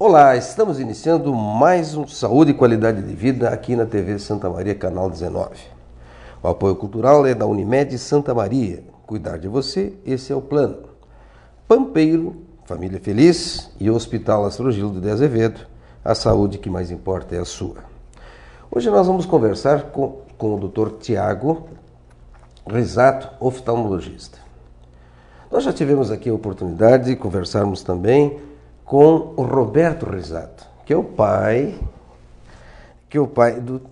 Olá, estamos iniciando mais um Saúde e Qualidade de Vida aqui na TV Santa Maria, canal 19. O apoio cultural é da Unimed Santa Maria. Cuidar de você, esse é o plano. Pampeiro, Família Feliz e Hospital Astrogildo de Azevedo, a saúde que mais importa é a sua. Hoje nós vamos conversar com o Dr. Tiago Risato, oftalmologista. Nós já tivemos aqui a oportunidade de conversarmos também com o Roberto Risato, que é o pai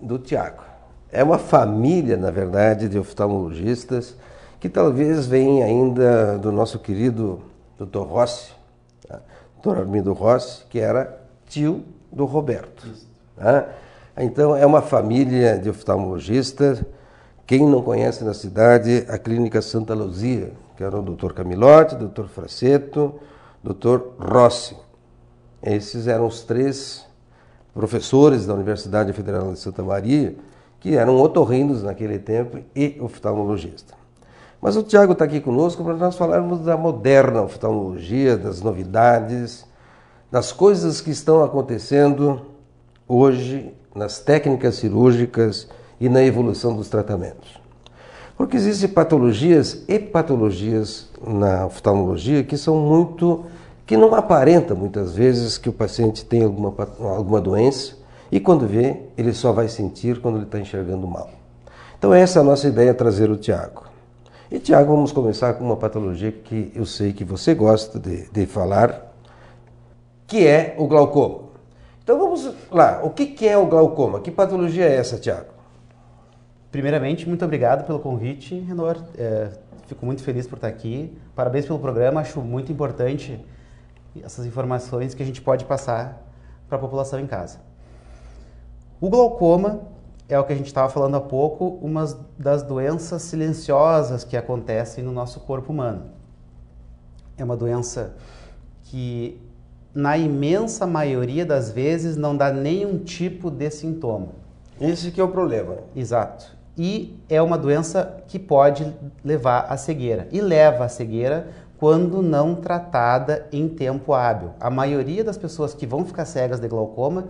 do Tiago. É uma família, na verdade, de oftalmologistas que talvez venha ainda do nosso querido Dr. Rossi, Dr. Armindo Rossi, que era tio do Roberto. Então, é uma família de oftalmologistas. Quem não conhece na cidade, a Clínica Santa Luzia, que era o Dr. Camilotti, Dr. Fraceto, Dr. Rossi. Esses eram os três professores da Universidade Federal de Santa Maria, que eram otorrinos naquele tempo e oftalmologista. Mas o Tiago está aqui conosco para nós falarmos da moderna oftalmologia, das novidades, das coisas que estão acontecendo hoje nas técnicas cirúrgicas e na evolução dos tratamentos. Porque existem patologias e patologias na oftalmologia que não aparenta muitas vezes que o paciente tem alguma doença e quando vê, ele só vai sentir quando ele está enxergando mal. Então essa é a nossa ideia, trazer o Tiago. E Tiago, vamos começar com uma patologia que eu sei que você gosta de falar, que é o glaucoma. Então vamos lá, o que é o glaucoma? Que patologia é essa, Tiago? Primeiramente, muito obrigado pelo convite, Renor. Fico muito feliz por estar aqui. Parabéns pelo programa, acho muito importante essas informações que a gente pode passar para a população em casa. O glaucoma é o que a gente estava falando há pouco, uma das doenças silenciosas que acontecem no nosso corpo humano. É uma doença que, na imensa maioria das vezes, não dá nenhum tipo de sintoma. Esse que é o problema. Exato. E é uma doença que pode levar à cegueira. E leva à cegueira quando não tratada em tempo hábil. A maioria das pessoas que vão ficar cegas de glaucoma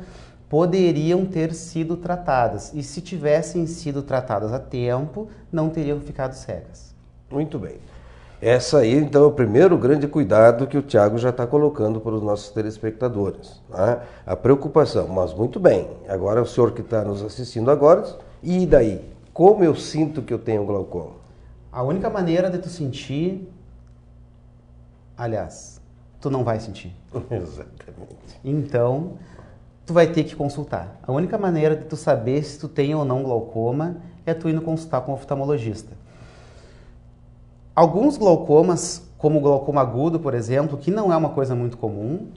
poderiam ter sido tratadas. E se tivessem sido tratadas a tempo, não teriam ficado cegas. Muito bem. Essa aí, então, é o primeiro grande cuidado que o Tiago já está colocando para os nossos telespectadores. Né? A preocupação, mas muito bem. Agora, o senhor que está nos assistindo agora, e daí? Como eu sinto que eu tenho glaucoma? A única maneira de tu sentir... Aliás, tu não vai sentir. Exatamente. Então, tu vai ter que consultar. A única maneira de tu saber se tu tem ou não glaucoma é tu indo consultar com o oftalmologista. Alguns glaucomas, como o glaucoma agudo, por exemplo, que não é uma coisa muito comum,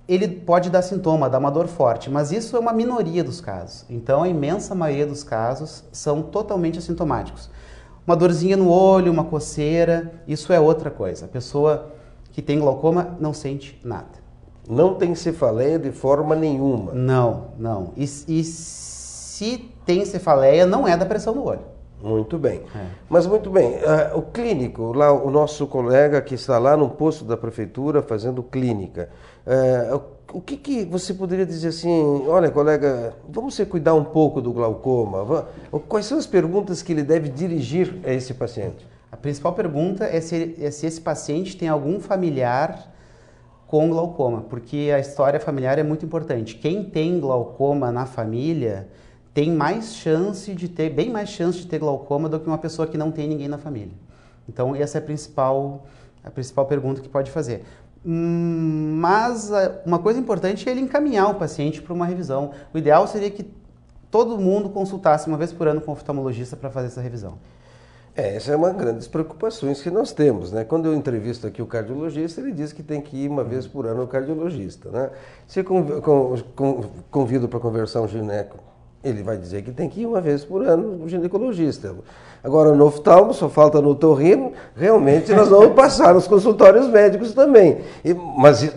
ele pode dar sintoma, dar uma dor forte, mas isso é uma minoria dos casos. Então, a imensa maioria dos casos são totalmente assintomáticos. Uma dorzinha no olho, uma coceira, isso é outra coisa. A pessoa que tem glaucoma não sente nada. Não tem cefaleia de forma nenhuma? Não. E se tem cefaleia, não é da pressão no olho. Muito bem. Mas muito bem, o clínico, lá o nosso colega que está lá no posto da prefeitura fazendo clínica, o que você poderia dizer assim, olha colega, vamos cuidar um pouco do glaucoma, quais são as perguntas que ele deve dirigir a esse paciente? A principal pergunta é se esse paciente tem algum familiar com glaucoma, porque a história familiar é muito importante. Quem tem glaucoma na família tem bem mais chance de ter glaucoma do que uma pessoa que não tem ninguém na família. Então, essa é a principal pergunta que pode fazer. Mas uma coisa importante é ele encaminhar o paciente para uma revisão. O ideal seria que todo mundo consultasse uma vez por ano com o oftalmologista para fazer essa revisão. Essa é uma das grandes preocupações que nós temos, né? Quando eu entrevisto aqui o cardiologista, ele diz que tem que ir uma vez por ano ao cardiologista, né? Se eu convido para conversar um gineco, ele vai dizer que tem que ir uma vez por ano no ginecologista. Agora, no oftalmo, só falta no otorrino, realmente nós vamos passar nos consultórios médicos também. Mas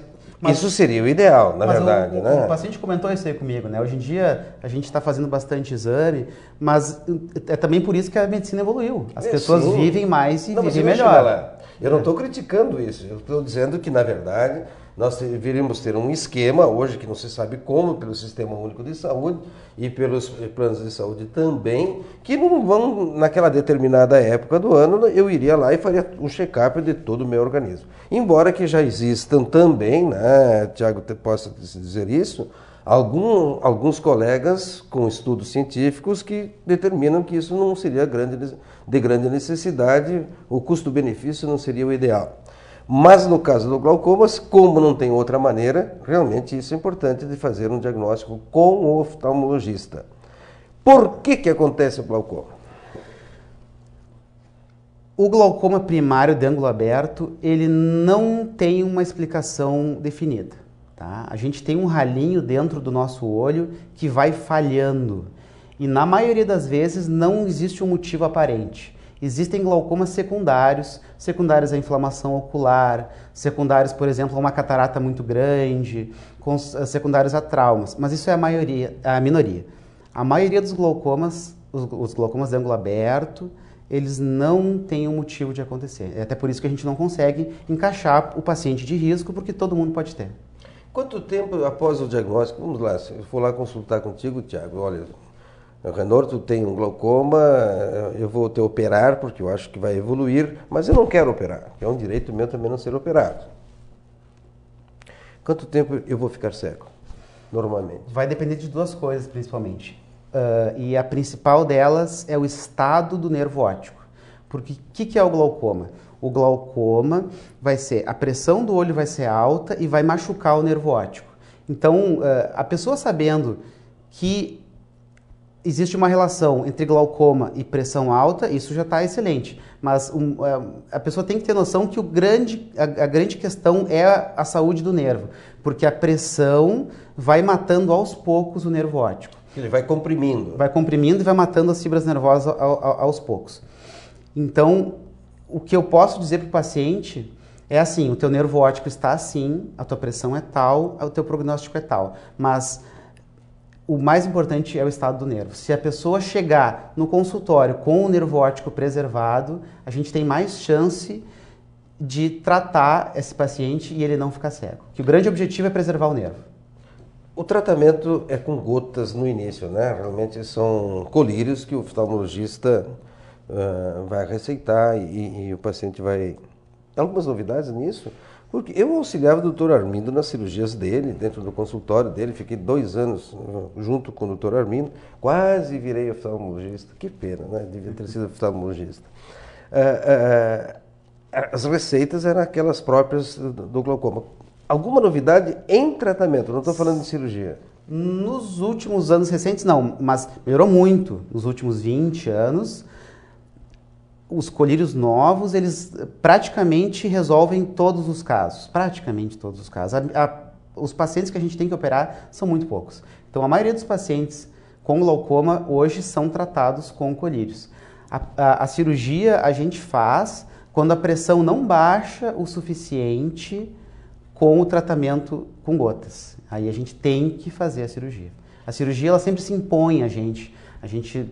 isso seria o ideal, na verdade, né? O paciente comentou isso aí comigo, né? Hoje em dia a gente está fazendo bastante exame, mas é também por isso que a medicina evoluiu. As pessoas vivem mais e vivem melhor. Eu não estou criticando isso, eu estou dizendo que, na verdade, Nós deveríamos ter um esquema, hoje que não se sabe como, pelo Sistema Único de Saúde e pelos planos de saúde também, que não vão, naquela determinada época do ano, eu iria lá e faria um check-up de todo o meu organismo. Embora que já existam também, né, Tiago, possa dizer isso, alguns colegas com estudos científicos que determinam que isso não seria de grande necessidade, o custo-benefício não seria o ideal. Mas no caso do glaucoma, como não tem outra maneira, realmente isso é importante de fazer um diagnóstico com o oftalmologista. Por que acontece o glaucoma? O glaucoma primário de ângulo aberto, ele não tem uma explicação definida. Tá? A gente tem um ralinho dentro do nosso olho que vai falhando. E na maioria das vezes não existe um motivo aparente. Existem glaucomas secundários à inflamação ocular, secundários, por exemplo, a uma catarata muito grande, secundários a traumas, mas isso é a minoria. A maioria dos glaucomas, os glaucomas de ângulo aberto, eles não têm um motivo de acontecer. É até por isso que a gente não consegue encaixar o paciente de risco, porque todo mundo pode ter. Quanto tempo após o diagnóstico, vamos lá, se eu for lá consultar contigo, Tiago, olha, Renor, tu tem um glaucoma, eu vou te operar porque eu acho que vai evoluir, mas eu não quero operar, que é um direito meu também não ser operado. Quanto tempo eu vou ficar cego, normalmente? Vai depender de duas coisas, principalmente. E a principal delas é o estado do nervo óptico. Porque o que é o glaucoma? O glaucoma vai ser, a pressão do olho vai ser alta e vai machucar o nervo óptico. Então, a pessoa sabendo que existe uma relação entre glaucoma e pressão alta, isso já está excelente. Mas a pessoa tem que ter noção que a grande questão é a saúde do nervo, porque a pressão vai matando aos poucos o nervo óptico. Ele vai comprimindo. Vai comprimindo e vai matando as fibras nervosas aos poucos. Então, o que eu posso dizer para o paciente é assim, o teu nervo óptico está assim, a tua pressão é tal, o teu prognóstico é tal, mas o mais importante é o estado do nervo. Se a pessoa chegar no consultório com o nervo óptico preservado, a gente tem mais chance de tratar esse paciente e ele não ficar cego. Que o grande objetivo é preservar o nervo. O tratamento é com gotas no início, né? Realmente são colírios que o oftalmologista vai receitar e o paciente vai... Algumas novidades nisso? Porque eu auxiliava o Dr. Armindo nas cirurgias dele, dentro do consultório dele, fiquei 2 anos junto com o Dr. Armindo, quase virei oftalmologista, que pena, né? Devia ter sido oftalmologista. As receitas eram aquelas próprias do glaucoma. Alguma novidade em tratamento? Não estou falando de cirurgia. Nos últimos anos recentes, não, mas melhorou muito. Nos últimos 20 anos, os colírios novos, eles praticamente resolvem todos os casos. Praticamente todos os casos. Os pacientes que a gente tem que operar são muito poucos. Então, a maioria dos pacientes com glaucoma hoje são tratados com colírios. A cirurgia a gente faz quando a pressão não baixa o suficiente com o tratamento com gotas. Aí a gente tem que fazer a cirurgia. A cirurgia, ela sempre se impõe a gente. A gente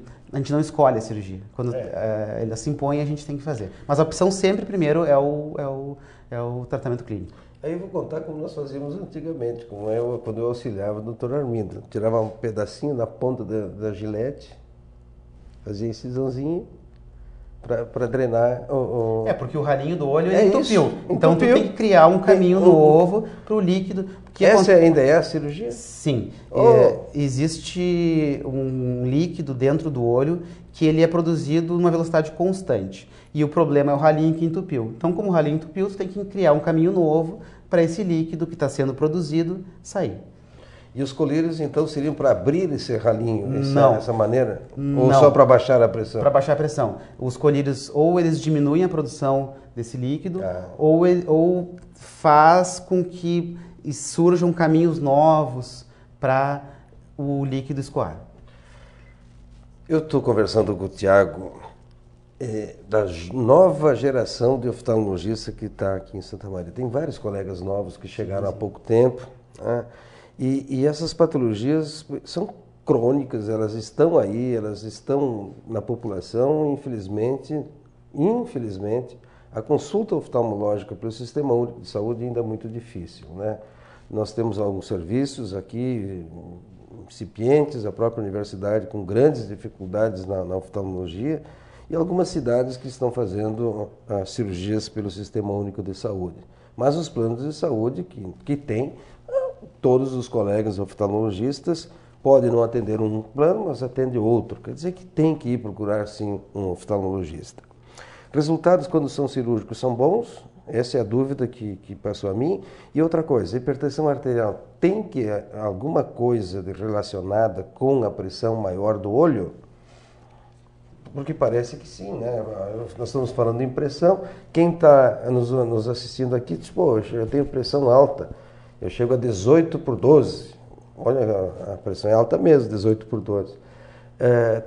não escolhe a cirurgia. Quando ela se impõe, a gente tem que fazer. Mas a opção sempre, primeiro, é o tratamento clínico. Aí eu vou contar como nós fazíamos antigamente, quando eu auxiliava o Dr. Armindo. Tirava um pedacinho na ponta da gilete, fazia incisãozinha para drenar o... porque o ralinho do olho entupiu. Isso, então tu tem que criar um caminho novo para o líquido. Essa ainda é a cirurgia? Sim. Existe um líquido dentro do olho que ele é produzido numa velocidade constante. E o problema é o ralinho que entupiu. Então, como o ralinho entupiu, tu tem que criar um caminho novo para esse líquido que está sendo produzido sair. E os colírios, então, seriam para abrir esse ralinho, essa maneira? Não. Ou só para baixar a pressão? Para baixar a pressão. Os colírios, ou eles diminuem a produção desse líquido, ou faz com que surjam caminhos novos para o líquido escoar. Eu estou conversando com o Tiago, da nova geração de oftalmologistas que está aqui em Santa Maria. Tem vários colegas novos que chegaram há pouco tempo, né? E essas patologias são crônicas, elas estão aí, elas estão na população, infelizmente, A consulta oftalmológica pelo Sistema Único de Saúde ainda é muito difícil, né? Nós temos alguns serviços aqui incipientes, a própria universidade com grandes dificuldades na oftalmologia e algumas cidades que estão fazendo cirurgias pelo Sistema Único de Saúde. Mas os planos de saúde que tem, todos os colegas oftalmologistas podem não atender um plano, mas atende outro. Quer dizer que tem que ir procurar, sim, um oftalmologista. Resultados quando são cirúrgicos são bons, essa é a dúvida que passou a mim. E outra coisa, a hipertensão arterial tem que alguma coisa relacionada com a pressão maior do olho? Porque parece que sim, né? Nós estamos falando de pressão. Quem está nos assistindo aqui diz, poxa, eu tenho pressão alta, eu chego a 18 por 12. Olha, a pressão é alta mesmo, 18 por 12.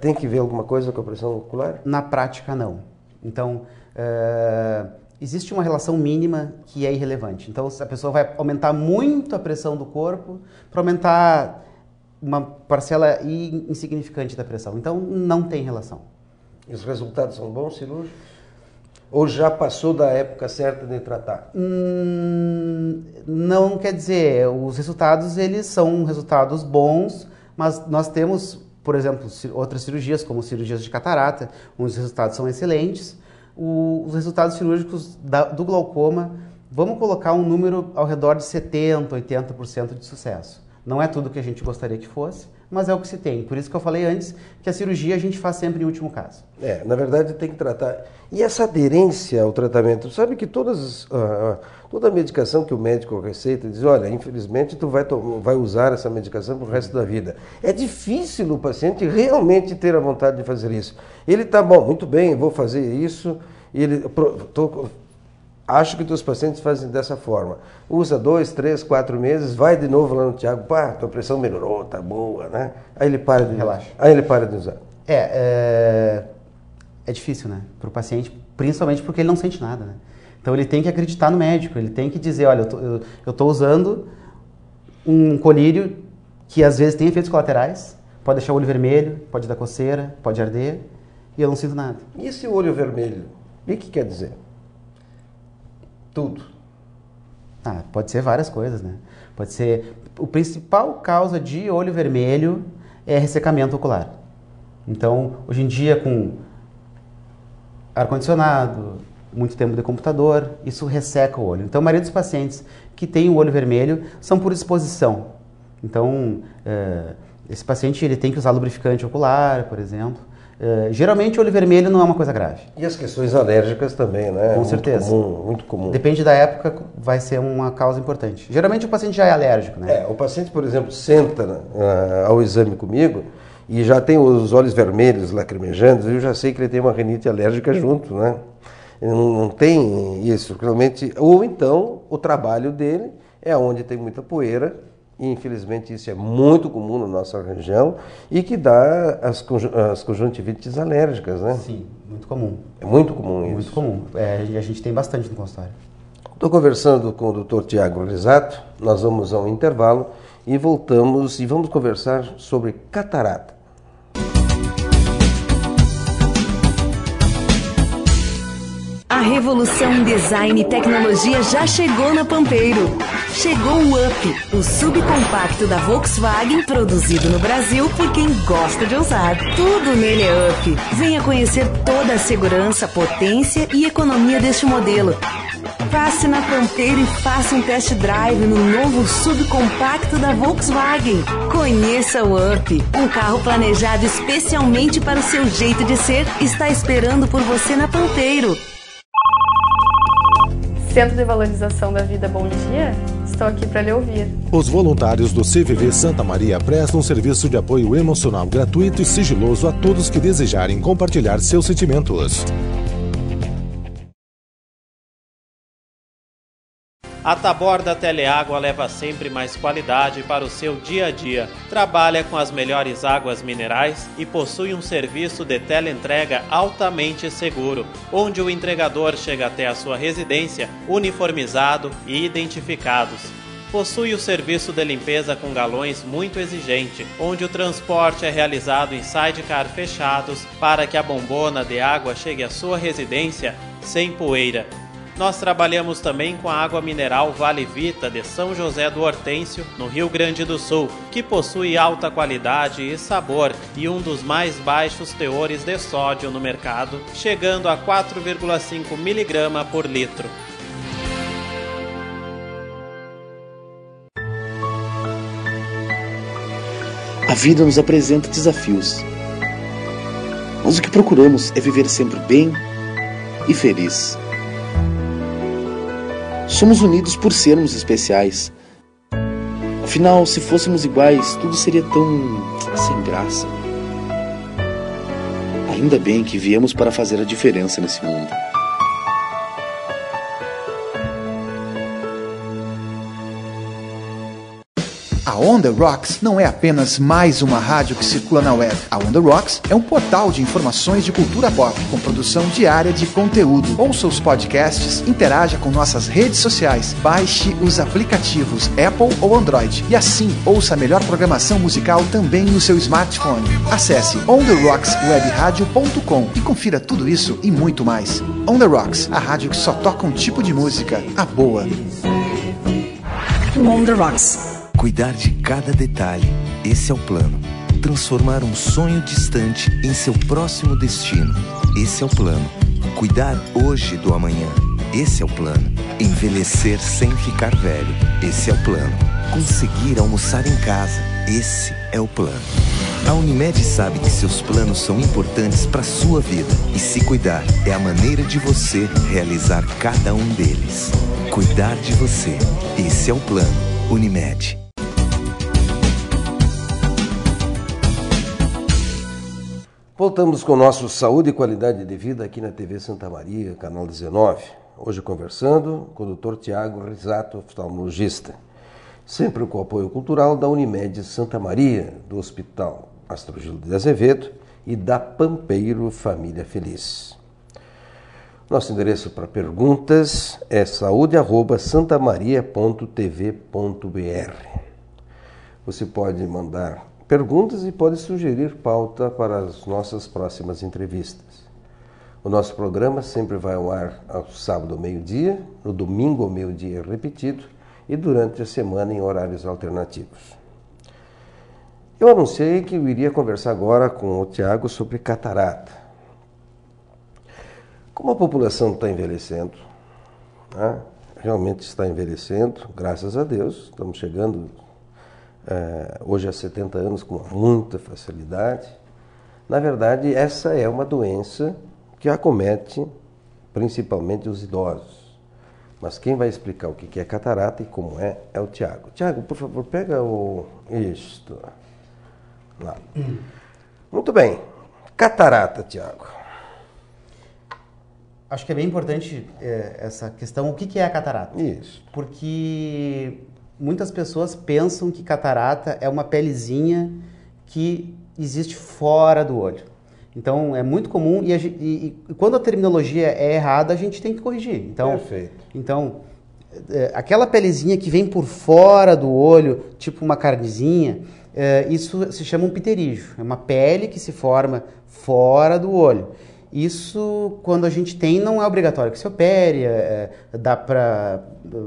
Tem que ver alguma coisa com a pressão ocular? Na prática, não. Então, existe uma relação mínima que é irrelevante. Então, a pessoa vai aumentar muito a pressão do corpo para aumentar uma parcela insignificante da pressão. Então, não tem relação. E os resultados são bons cirúrgicos? Ou já passou da época certa de tratar? Não quer dizer, os resultados eles são resultados bons, mas nós temos, por exemplo, outras cirurgias, como cirurgias de catarata, os resultados são excelentes. Os resultados cirúrgicos do glaucoma, vamos colocar um número ao redor de 70%, 80% de sucesso. Não é tudo que a gente gostaria que fosse, mas é o que se tem. Por isso que eu falei antes que a cirurgia a gente faz sempre em último caso. Na verdade tem que tratar. E essa aderência ao tratamento, sabe que toda a medicação que o médico receita diz, olha, infelizmente tu vai usar essa medicação pro resto da vida. É difícil o paciente realmente ter a vontade de fazer isso. Ele tá bom, muito bem, vou fazer isso, acho que os pacientes fazem dessa forma. Usa 2, 3, 4 meses, vai de novo lá no Tiago, tua pressão melhorou, tá boa, né? Aí ele para de Relaxa. Aí ele para de usar. É difícil, né? Para o paciente, principalmente porque ele não sente nada, né? Então ele tem que acreditar no médico, ele tem que dizer, olha, eu tô usando um colírio que às vezes tem efeitos colaterais, pode deixar o olho vermelho, pode dar coceira, pode arder, e eu não sinto nada. E esse olho vermelho, o que quer dizer? Tudo. Pode ser várias coisas, né? Pode ser... O principal causa de olho vermelho é ressecamento ocular. Então, hoje em dia, com ar-condicionado, muito tempo de computador, isso resseca o olho. Então, a maioria dos pacientes que têm o olho vermelho são por exposição. Então, esse paciente ele tem que usar lubrificante ocular, por exemplo. Geralmente o olho vermelho não é uma coisa grave. E as questões alérgicas também, né? Com certeza. Muito comum. Depende da época, vai ser uma causa importante. Geralmente o paciente já é alérgico, né? O paciente, por exemplo, senta ao exame comigo e já tem os olhos vermelhos, lacrimejando, eu já sei que ele tem uma rinite alérgica junto, né? Não tem isso, realmente. Ou então, o trabalho dele é onde tem muita poeira, e infelizmente isso é muito comum na nossa região e que dá as conjuntivites alérgicas, né? Sim, muito comum. É muito comum isso. Muito comum. A gente tem bastante no consultório. Estou conversando com o Dr. Tiago Risato, nós vamos a um intervalo e voltamos e vamos conversar sobre catarata. A revolução em design e tecnologia já chegou na Pampeiro. Chegou o Up, o subcompacto da Volkswagen, produzido no Brasil por quem gosta de ousar. Tudo nele é Up. Venha conhecer toda a segurança, potência e economia deste modelo. Passe na Pampeiro e faça um test drive no novo subcompacto da Volkswagen. Conheça o Up, um carro planejado especialmente para o seu jeito de ser, está esperando por você na Pampeiro. Centro de Valorização da Vida Bom Dia, estou aqui para lhe ouvir. Os voluntários do CVV Santa Maria prestam um serviço de apoio emocional gratuito e sigiloso a todos que desejarem compartilhar seus sentimentos. A Taborda Teleágua leva sempre mais qualidade para o seu dia a dia. Trabalha com as melhores águas minerais e possui um serviço de teleentrega altamente seguro, onde o entregador chega até a sua residência uniformizado e identificados. Possui o serviço de limpeza com galões muito exigente, onde o transporte é realizado em sidecar fechados para que a bombona de água chegue à sua residência sem poeira. Nós trabalhamos também com a água mineral Vale Vita de São José do Hortêncio, no Rio Grande do Sul, que possui alta qualidade e sabor e um dos mais baixos teores de sódio no mercado, chegando a 4,5 mg por litro. A vida nos apresenta desafios, mas o que procuramos é viver sempre bem e feliz. Somos unidos por sermos especiais. Afinal, se fôssemos iguais, tudo seria tão sem graça. Ainda bem que viemos para fazer a diferença nesse mundo. A On The Rocks não é apenas mais uma rádio que circula na web. A On The Rocks é um portal de informações de cultura pop, com produção diária de conteúdo. Ouça os podcasts, interaja com nossas redes sociais, baixe os aplicativos Apple ou Android e assim ouça a melhor programação musical também no seu smartphone. Acesse ontherockswebradio.com e confira tudo isso e muito mais. On The Rocks, a rádio que só toca um tipo de música, a boa. On The Rocks. Cuidar de cada detalhe, esse é o plano. Transformar um sonho distante em seu próximo destino, esse é o plano. Cuidar hoje do amanhã, esse é o plano. Envelhecer sem ficar velho, esse é o plano. Conseguir almoçar em casa, esse é o plano. A Unimed sabe que seus planos são importantes para a sua vida e se cuidar é a maneira de você realizar cada um deles. Cuidar de você, esse é o plano. Unimed. Voltamos com o nosso Saúde e Qualidade de Vida aqui na TV Santa Maria, canal 19. Hoje conversando com o Dr. Tiago Risato, oftalmologista. Sempre com o apoio cultural da Unimed Santa Maria, do Hospital Astrogildo de Azevedo e da Pampeiro Família Feliz. Nosso endereço para perguntas é saude@santamaria.tv.br. Você pode mandar perguntas e pode sugerir pauta para as nossas próximas entrevistas. O nosso programa sempre vai ao ar ao sábado ao meio-dia, no domingo ao meio-dia repetido e durante a semana em horários alternativos. Eu anunciei que eu iria conversar agora com o Tiago sobre catarata. Como a população está envelhecendo, né? Realmente está envelhecendo, graças a Deus, estamos chegando hoje a 70 anos com muita facilidade. Na verdade, essa é uma doença que acomete principalmente os idosos. Mas quem vai explicar o que é catarata e como é o Tiago. Tiago, por favor, pega isto lá. Muito bem. Catarata, Tiago. Acho que é bem importante essa questão, o que é a catarata? Isso. Porque muitas pessoas pensam que catarata é uma pelezinha que existe fora do olho. Então, é muito comum e quando a terminologia é errada, a gente tem que corrigir. Então, perfeito. Então, aquela pelezinha que vem por fora do olho, tipo uma carnezinha, isso se chama um pterígio. É uma pele que se forma fora do olho. Isso, quando a gente tem, não é obrigatório que se opere, dá para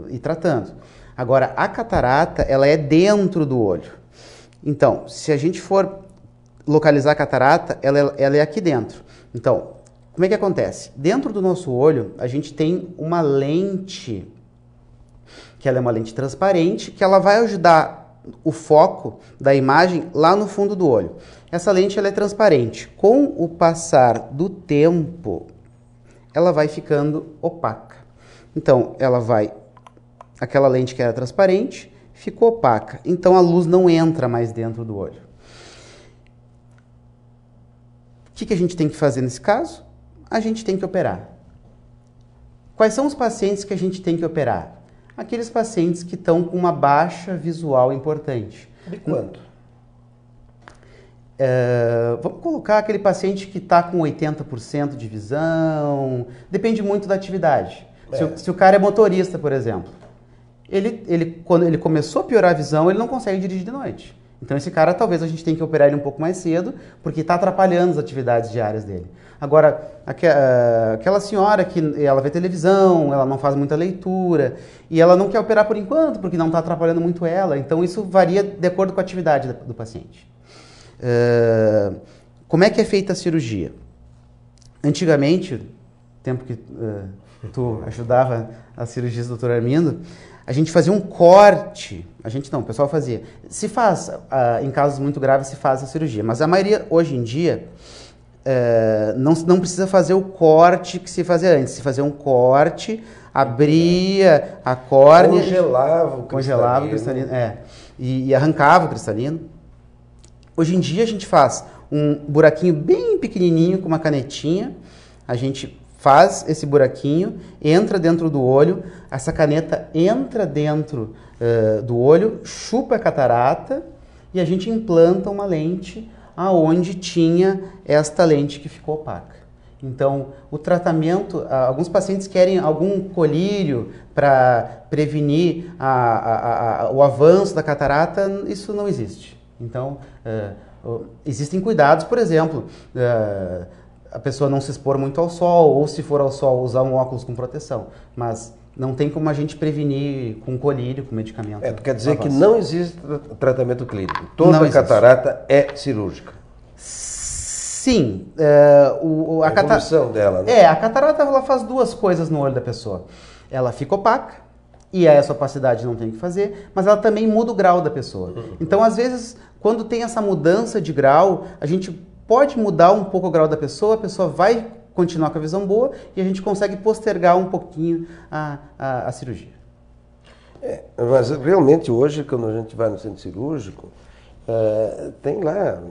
ir tratando. Agora, a catarata, ela é dentro do olho. Então, se a gente for localizar a catarata, ela é aqui dentro. Então, como é que acontece? Dentro do nosso olho, a gente tem uma lente, que ela é uma lente transparente, que ela vai ajudar o foco da imagem lá no fundo do olho. Essa lente ela é transparente. Com o passar do tempo, ela vai ficando opaca. Então, aquela lente que era transparente ficou opaca. Então, a luz não entra mais dentro do olho. O que a gente tem que fazer nesse caso? A gente tem que operar. Quais são os pacientes que a gente tem que operar? Aqueles pacientes que estão com uma baixa visual importante. De quanto? Vamos colocar aquele paciente que está com 80% de visão. Depende muito da atividade. Se o cara é motorista, por exemplo, quando ele começou a piorar a visão, ele não consegue dirigir de noite. Então esse cara talvez a gente tenha que operar ele um pouco mais cedo, porque está atrapalhando as atividades diárias dele. Agora, aquela senhora que ela vê televisão, ela não faz muita leitura, e ela não quer operar por enquanto, porque não está atrapalhando muito ela, então isso varia de acordo com a atividade do paciente. Como é que é feita a cirurgia? Antigamente, tempo que tu ajudava as cirurgias do Dr. Armindo, a gente fazia um corte, o pessoal fazia. Se faz, em casos muito graves, se faz a cirurgia, mas a maioria, hoje em dia, não precisa fazer o corte que se fazia antes. Se fazia um corte, abria a córnea, congelava o cristalino, e arrancava o cristalino. Hoje em dia a gente faz um buraquinho bem pequenininho com uma canetinha, a gente faz esse buraquinho, entra dentro do olho, essa caneta entra dentro do olho, chupa a catarata e a gente implanta uma lente aonde tinha esta lente que ficou opaca. Então, o tratamento, alguns pacientes querem algum colírio para prevenir o avanço da catarata, isso não existe. Então, existem cuidados, por exemplo, a pessoa não se expor muito ao sol, ou se for ao sol, usar um óculos com proteção, mas não tem como a gente prevenir com colírio, com medicamento. Quer dizer que não existe tratamento clínico. Toda catarata é cirúrgica. Sim. A evolução dela, né? A catarata ela faz duas coisas no olho da pessoa. Ela fica opaca, e essa opacidade não tem o que fazer, mas ela também muda o grau da pessoa. Então, às vezes, quando tem essa mudança de grau, a gente pode mudar um pouco o grau da pessoa, a pessoa vai continuar com a visão boa e a gente consegue postergar um pouquinho a cirurgia. Mas realmente hoje, quando a gente vai no centro cirúrgico, tem lá,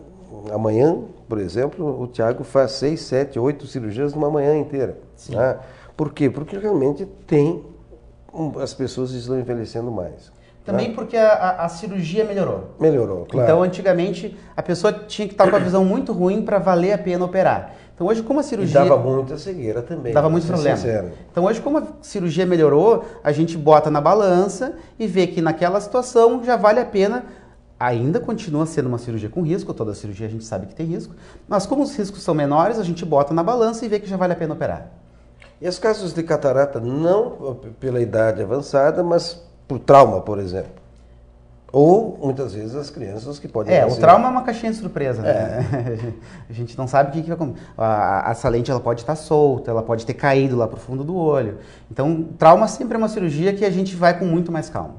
amanhã, por exemplo, o Tiago faz 6, 7, 8 cirurgias numa manhã inteira. Né? Por quê? Porque realmente as pessoas estão envelhecendo mais. Também porque a cirurgia melhorou. Melhorou, claro. Então, antigamente, a pessoa tinha que estar com a visão muito ruim para valer a pena operar. Então, hoje, como a cirurgia... E dava muita cegueira também. Dava muito problema. Sincero. Então, hoje, como a cirurgia melhorou, a gente bota na balança e vê que naquela situação já vale a pena. Ainda continua sendo uma cirurgia com risco, toda cirurgia a gente sabe que tem risco, mas como os riscos são menores, a gente bota na balança e vê que já vale a pena operar. E os casos de catarata, não pela idade avançada, mas por trauma, por exemplo. Ou, muitas vezes, as crianças que podem... o trauma é uma caixinha de surpresa, né? A gente não sabe o que vai acontecer. Essa lente ela pode estar solta, ela pode ter caído lá para o fundo do olho. Então, trauma sempre é uma cirurgia que a gente vai com muito mais calma.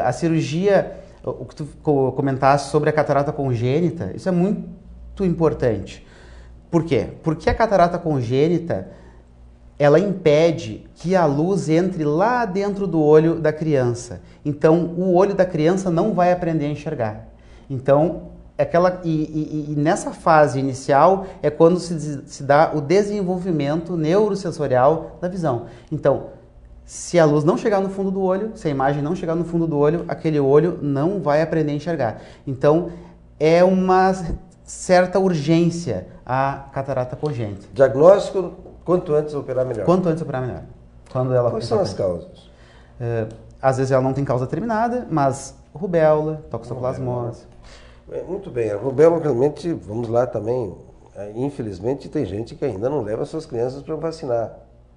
A cirurgia, o que tu comentaste sobre a catarata congênita, isso é muito importante. Por quê? Porque a catarata congênita, ela impede que a luz entre lá dentro do olho da criança. Então, o olho da criança não vai aprender a enxergar. Então, e nessa fase inicial é quando se dá o desenvolvimento neurosensorial da visão. Então, se a luz não chegar no fundo do olho, se a imagem não chegar no fundo do olho, aquele olho não vai aprender a enxergar. Então, é uma certa urgência a catarata congênita. Diagnóstico, quanto antes operar melhor. Quanto antes operar melhor. Quais são as causas? Às vezes ela não tem causa determinada, mas rubéola, toxoplasmose. Muito bem, a rubéola realmente, vamos lá também, infelizmente tem gente que ainda não leva suas crianças para vacinar.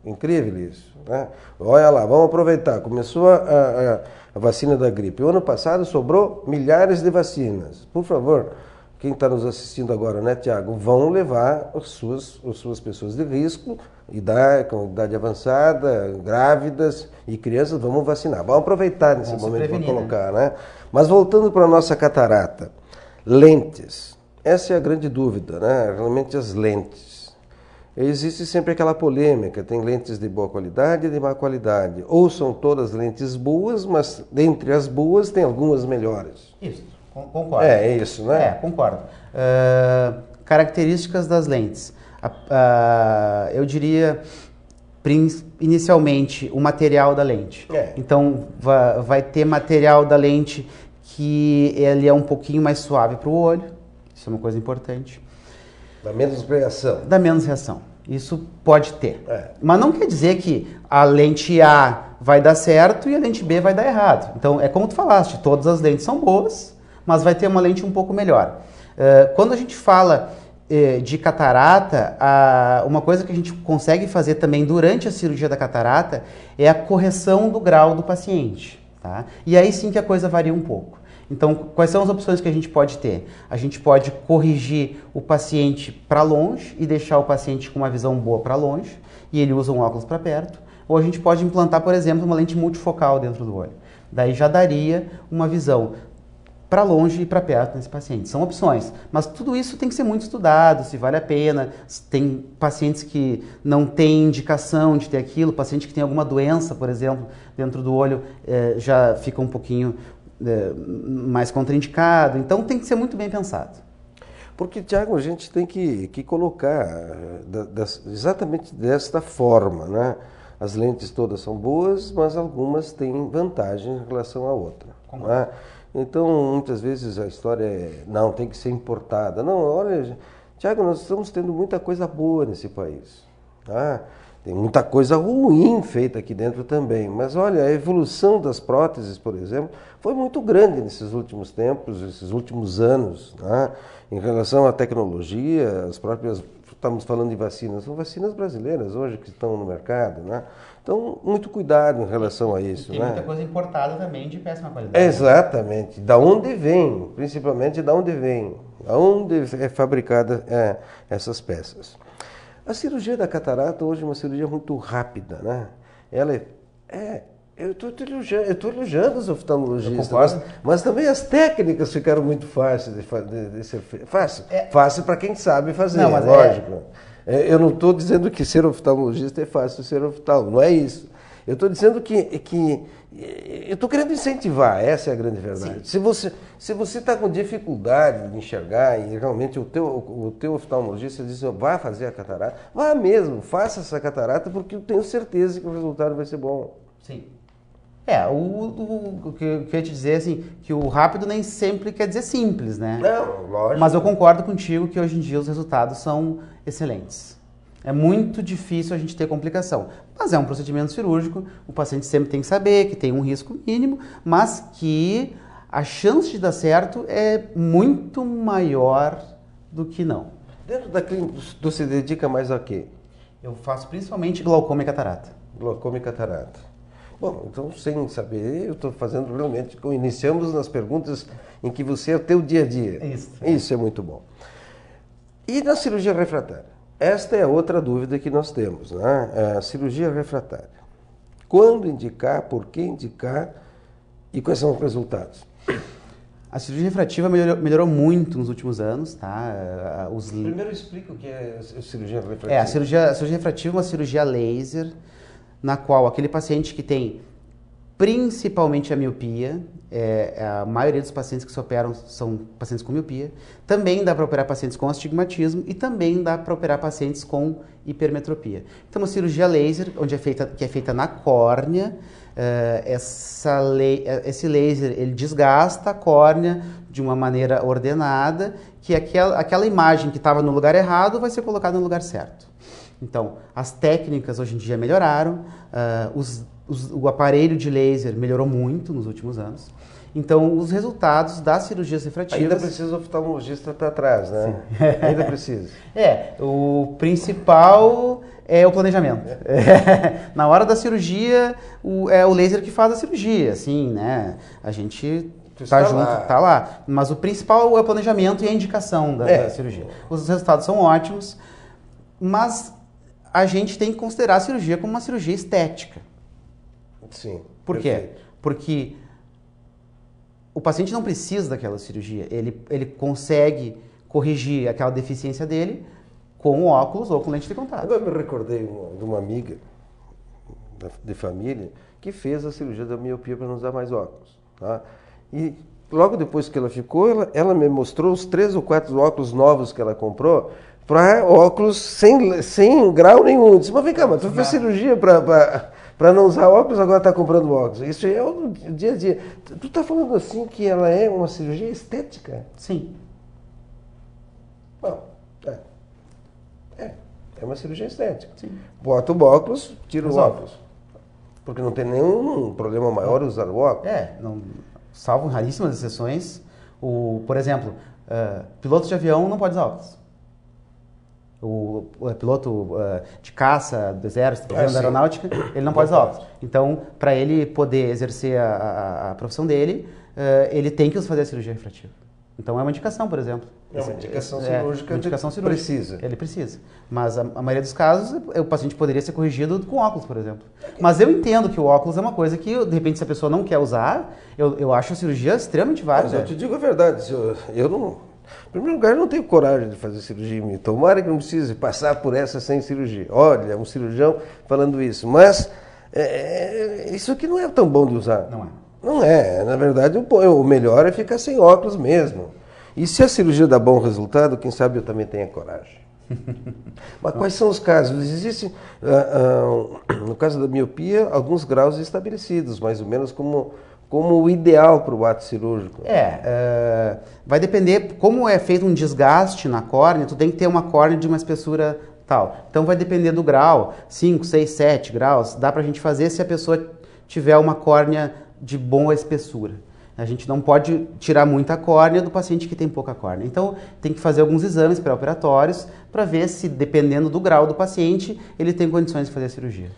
Incrível isso, né? Olha lá, vamos aproveitar, começou a vacina da gripe. O ano passado sobrou milhares de vacinas. Por favor, quem está nos assistindo agora, né, Tiago, vão levar as suas pessoas de risco, com idade avançada, grávidas e crianças, vamos vacinar. Vamos aproveitar nesse momento para colocar, né? Mas voltando para a nossa catarata, lentes. Essa é a grande dúvida, né? Realmente as lentes. Existe sempre aquela polêmica, tem lentes de boa qualidade e de má qualidade. Ou são todas lentes boas, mas dentre as boas tem algumas melhores. Isso, concordo. É isso, né? Concordo. Características das lentes. Eu diria, inicialmente, o material da lente. Então, vai ter material da lente que ele é um pouquinho mais suave para o olho. Isso é uma coisa importante. Dá menos reação. Dá menos reação. Isso pode ter. Mas não quer dizer que a lente A vai dar certo e a lente B vai dar errado. Então, é como tu falaste, todas as lentes são boas, mas vai ter uma lente um pouco melhor. Quando a gente fala de catarata, uma coisa que a gente consegue fazer também durante a cirurgia da catarata é a correção do grau do paciente. Tá? E aí sim que a coisa varia um pouco. Então, quais são as opções que a gente pode ter? A gente pode corrigir o paciente para longe e deixar o paciente com uma visão boa para longe, e ele usa um óculos para perto. Ou a gente pode implantar, por exemplo, uma lente multifocal dentro do olho. Daí já daria uma visão para longe e para perto nesse paciente. São opções, mas tudo isso tem que ser muito estudado, se vale a pena. Tem pacientes que não têm indicação de ter aquilo, paciente que tem alguma doença, por exemplo, dentro do olho, já fica um pouquinho mais contraindicado. Então tem que ser muito bem pensado. Porque, Tiago, a gente tem que colocar exatamente desta forma, né? As lentes todas são boas, mas algumas têm vantagem em relação à outra. Né? Então, muitas vezes a história não, tem que ser importada. Não, olha, Tiago, nós estamos tendo muita coisa boa nesse país. Tá? Tem muita coisa ruim feita aqui dentro também. Mas olha, a evolução das próteses, por exemplo, foi muito grande nesses últimos tempos, esses últimos anos. Tá? Em relação à tecnologia, as próprias... Estamos falando de vacinas, são vacinas brasileiras hoje que estão no mercado, né? Então, muito cuidado em relação a isso. E tem muita coisa importada também de péssima qualidade. Exatamente. Da onde vem, principalmente da onde vem, aonde é fabricada essas peças. A cirurgia da catarata hoje é uma cirurgia muito rápida, né? Ela eu estou elogiando os oftalmologistas, mas também as técnicas ficaram muito fáceis de ser feitas. Fácil para quem sabe fazer, não, lógico. Eu não estou dizendo que ser oftalmologista é fácil ser oftalmólogo, não é isso. Eu estou dizendo que eu estou querendo incentivar, essa é a grande verdade. Sim. Se você está com dificuldade de enxergar e realmente o teu oftalmologista diz, vá fazer a catarata, vá mesmo, faça essa catarata, porque eu tenho certeza que o resultado vai ser bom. Sim. O que eu ia te dizer, assim, que o rápido nem sempre quer dizer simples, né? Não, lógico. Mas eu concordo contigo que hoje em dia os resultados são excelentes. É muito difícil a gente ter complicação. Mas é um procedimento cirúrgico, o paciente sempre tem que saber que tem um risco mínimo, mas que a chance de dar certo é muito maior do que não. Dentro da clínica, tu se dedica mais a quê? Eu faço principalmente glaucoma e catarata. Glaucoma e catarata. Bom, então, sem saber, eu estou fazendo realmente... Iniciamos nas perguntas em que você é o teu dia a dia. Isso é muito bom. E na cirurgia refratária? Esta é a outra dúvida que nós temos, né? A cirurgia refratária. Quando indicar, por que indicar e quais são os resultados? A cirurgia refrativa melhorou muito nos últimos anos, tá? Primeiro explica o que é a cirurgia refrativa. A cirurgia refrativa é uma cirurgia laser, na qual aquele paciente que tem principalmente a miopia, a maioria dos pacientes que se operam são pacientes com miopia, também dá para operar pacientes com astigmatismo e também dá para operar pacientes com hipermetropia. Então, uma cirurgia laser, que é feita na córnea, esse laser ele desgasta a córnea de uma maneira ordenada, que aquela imagem que estava no lugar errado vai ser colocada no lugar certo. Então, as técnicas hoje em dia melhoraram, o aparelho de laser melhorou muito nos últimos anos. Então, os resultados das cirurgias refrativas... Ainda precisa o oftalmologista estar atrás, né? Ainda precisa. O principal é o planejamento. Na hora da cirurgia, é o laser que faz a cirurgia, assim, né? A gente... Tá junto, tá lá. Mas o principal é o planejamento e a indicação da cirurgia. Os resultados são ótimos, mas a gente tem que considerar a cirurgia como uma cirurgia estética. Sim. Por quê? Porque o paciente não precisa daquela cirurgia. Ele consegue corrigir aquela deficiência dele com óculos ou com lente de contato. Agora me recordei de uma amiga de família que fez a cirurgia da miopia para não usar mais óculos. Tá? E logo depois que ela ficou, ela me mostrou os 3 ou 4 óculos novos que ela comprou para óculos sem grau nenhum. Eu disse, mas vem cá, mas tu fez cirurgia para não usar óculos, agora está comprando óculos. Isso é o dia a dia. Tu está falando assim que ela é uma cirurgia estética? Sim. Bom, é uma cirurgia estética. Sim. Bota o óculos, tira o óculos. Porque não tem nenhum problema maior usar o óculos. Salvo raríssimas exceções, Por exemplo, piloto de avião não pode usar óculos. O piloto de caça do exército, da aeronáutica, ele não pode usar óculos. Então, para ele poder exercer a profissão dele, ele tem que fazer a cirurgia refrativa. Então, é uma indicação, por exemplo. É uma indicação cirúrgica. Precisa. Ele precisa. Mas a maioria dos casos, o paciente poderia ser corrigido com óculos, por exemplo. Mas eu entendo que o óculos é uma coisa que, de repente, se a pessoa não quer usar, eu acho a cirurgia extremamente válida. Mas eu te digo a verdade, eu não... Em primeiro lugar, eu não tenho coragem de fazer cirurgia em mim. Tomara que não precise passar por essa sem cirurgia. Olha, um cirurgião falando isso. Mas isso aqui não é tão bom de usar. Não é. Não é. Na verdade, o melhor é ficar sem óculos mesmo. E se a cirurgia dá bom resultado, quem sabe eu também tenha coragem. Mas quais são os casos? Existem, no caso da miopia, alguns graus estabelecidos, mais ou menos como o ideal para o ato cirúrgico. Vai depender, como é feito um desgaste na córnea, tu tem que ter uma córnea de uma espessura tal. Então vai depender do grau, 5, 6, 7 graus, dá pra gente fazer se a pessoa tiver uma córnea de boa espessura. A gente não pode tirar muita córnea do paciente que tem pouca córnea. Então tem que fazer alguns exames pré-operatórios para ver se, dependendo do grau do paciente, ele tem condições de fazer a cirurgia.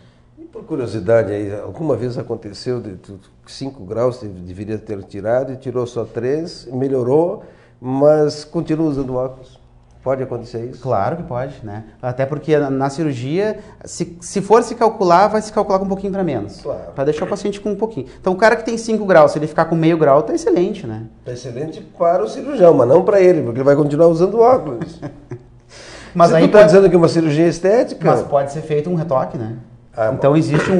Por curiosidade, aí, alguma vez aconteceu de 5 graus, deveria ter tirado e tirou só 3, melhorou, mas continua usando óculos? Pode acontecer isso? Claro que pode, né? Até porque na cirurgia, se for se calcular, vai se calcular com um pouquinho para menos. Claro. Para deixar o paciente com um pouquinho. Então o cara que tem 5 graus, se ele ficar com meio grau, tá excelente, né? Tá excelente para o cirurgião, mas não para ele, porque ele vai continuar usando óculos. Mas você aí está dizendo que é uma cirurgia estética? Mas pode ser feito um retoque, né? Então existe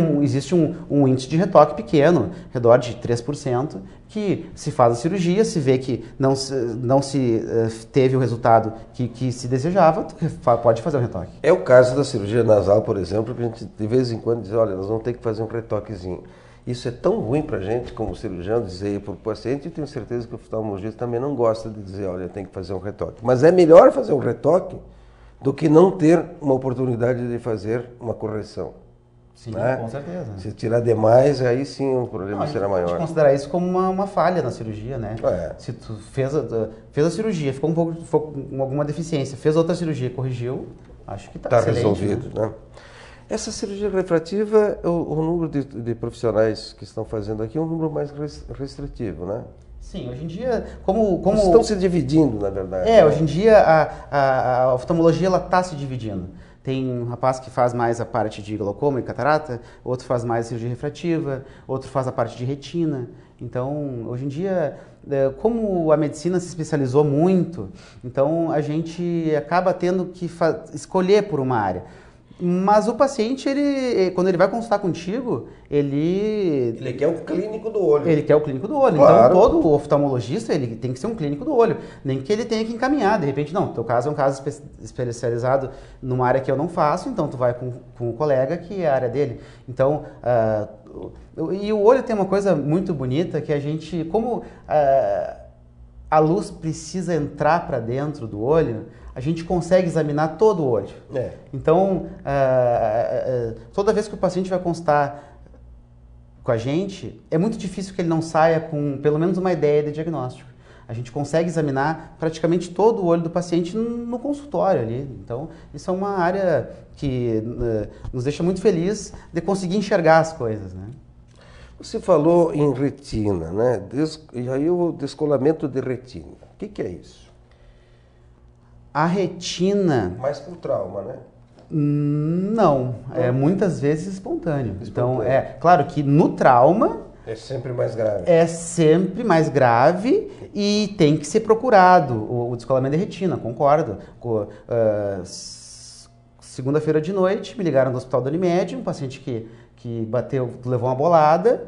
um índice de retoque pequeno, redor de 3%, que se faz a cirurgia, se vê que não se teve o resultado que se desejava, pode fazer o retoque. É o caso da cirurgia nasal, por exemplo, que a gente de vez em quando diz, olha, nós vamos ter que fazer um retoquezinho. Isso é tão ruim para a gente, como cirurgião, dizer para o paciente, e tenho certeza que o oftalmologista também não gosta de dizer, olha, tem que fazer um retoque. Mas é melhor fazer um retoque do que não ter uma oportunidade de fazer uma correção. Sim, né? Com certeza. Se tirar demais, aí sim o problema será maior. A gente considerar isso como uma falha na cirurgia, né? Se tu fez a cirurgia, ficou com alguma deficiência, fez outra cirurgia, corrigiu, acho que está resolvido, né? Essa cirurgia refrativa, o número de profissionais que estão fazendo aqui é um número mais restritivo, né? Sim, hoje em dia, como estão se dividindo, na verdade. Hoje em dia a oftalmologia está se dividindo. Tem um rapaz que faz mais a parte de glaucoma e catarata, outro faz mais cirurgia refrativa, outro faz a parte de retina. Então, hoje em dia, como a medicina se especializou muito, então a gente acaba tendo que escolher por uma área. Mas o paciente, quando ele vai consultar contigo, ele quer o clínico do olho. Ele quer o clínico do olho. Claro. Então, todo oftalmologista, ele tem que ser um clínico do olho. Nem que ele tenha que encaminhar. De repente, não, teu caso é um caso especializado numa área que eu não faço, então tu vai com o colega que é a área dele. Então, e o olho tem uma coisa muito bonita que a gente, como a luz precisa entrar para dentro do olho, a gente consegue examinar todo o olho. Então, toda vez que o paciente vai consultar com a gente, é muito difícil que ele não saia com pelo menos uma ideia de diagnóstico. A gente consegue examinar praticamente todo o olho do paciente no consultório ali. Então, isso é uma área que nos deixa muito feliz de conseguir enxergar as coisas, né? Você falou em retina, né? E aí o descolamento de retina. O que é isso? A retina... Mais por trauma, né? Não, é muitas vezes espontâneo. Então, claro que no trauma... É sempre mais grave. É sempre mais grave e tem que ser procurado o descolamento de retina, concordo. Segunda-feira de noite, me ligaram do Hospital da Unimed, um paciente que levou uma bolada.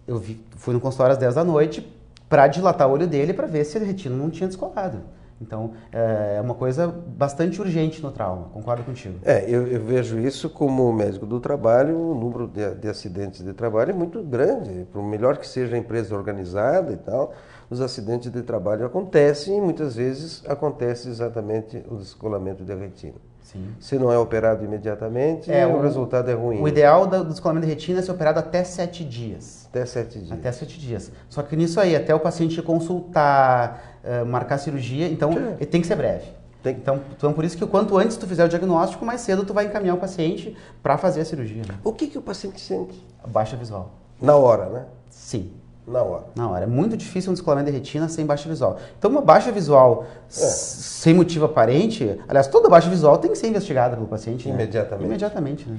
Eu fui no consultório às 10 da noite para dilatar o olho dele para ver se a retina não tinha descolado. Então, é uma coisa bastante urgente no trauma, concordo contigo. Eu vejo isso como médico do trabalho, o número de acidentes de trabalho é muito grande. Por melhor que seja a empresa organizada e tal, os acidentes de trabalho acontecem e muitas vezes acontece exatamente o descolamento da retina. Sim. Se não é operado imediatamente, o resultado é ruim. O ideal do descolamento de retina é ser operado até 7 dias. Até 7 dias. Até 7 dias. Só que nisso aí, até o paciente consultar, marcar a cirurgia, então ele tem que ser breve. Então, por isso que quanto antes tu fizer o diagnóstico, mais cedo tu vai encaminhar o paciente para fazer a cirurgia. Né? O que o paciente sente? Baixa visual. Na hora, né? Sim. Na hora. Na hora. É muito difícil um descolamento de retina sem baixa visual. Então, uma baixa visual sem motivo aparente, aliás, toda baixa visual tem que ser investigada pelo paciente. Imediatamente. Né? Imediatamente, né?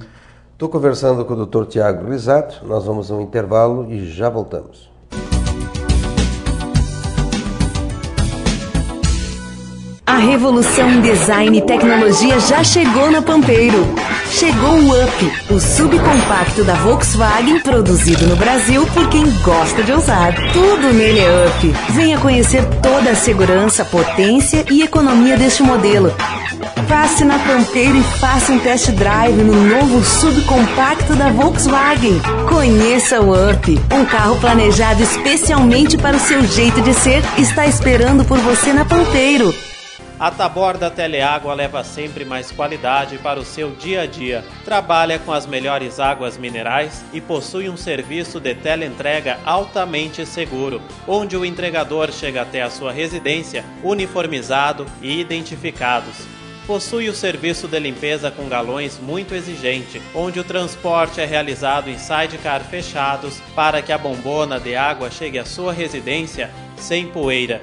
Estou conversando com o Dr. Tiago Risato, nós vamos a um intervalo e já voltamos. A revolução em design e tecnologia já chegou na Pampeiro. Chegou o Up, o subcompacto da Volkswagen, produzido no Brasil por quem gosta de ousar. Tudo nele é Up. Venha conhecer toda a segurança, potência e economia deste modelo. Passe na Pampeiro e faça um test drive no novo subcompacto da Volkswagen. Conheça o Up, um carro planejado especialmente para o seu jeito de ser, está esperando por você na Pampeiro. A Taborda Teleágua leva sempre mais qualidade para o seu dia a dia. Trabalha com as melhores águas minerais e possui um serviço de teleentrega altamente seguro, onde o entregador chega até a sua residência uniformizado e identificados. Possui o serviço de limpeza com galões muito exigente, onde o transporte é realizado em sidecar fechados para que a bombona de água chegue à sua residência sem poeira.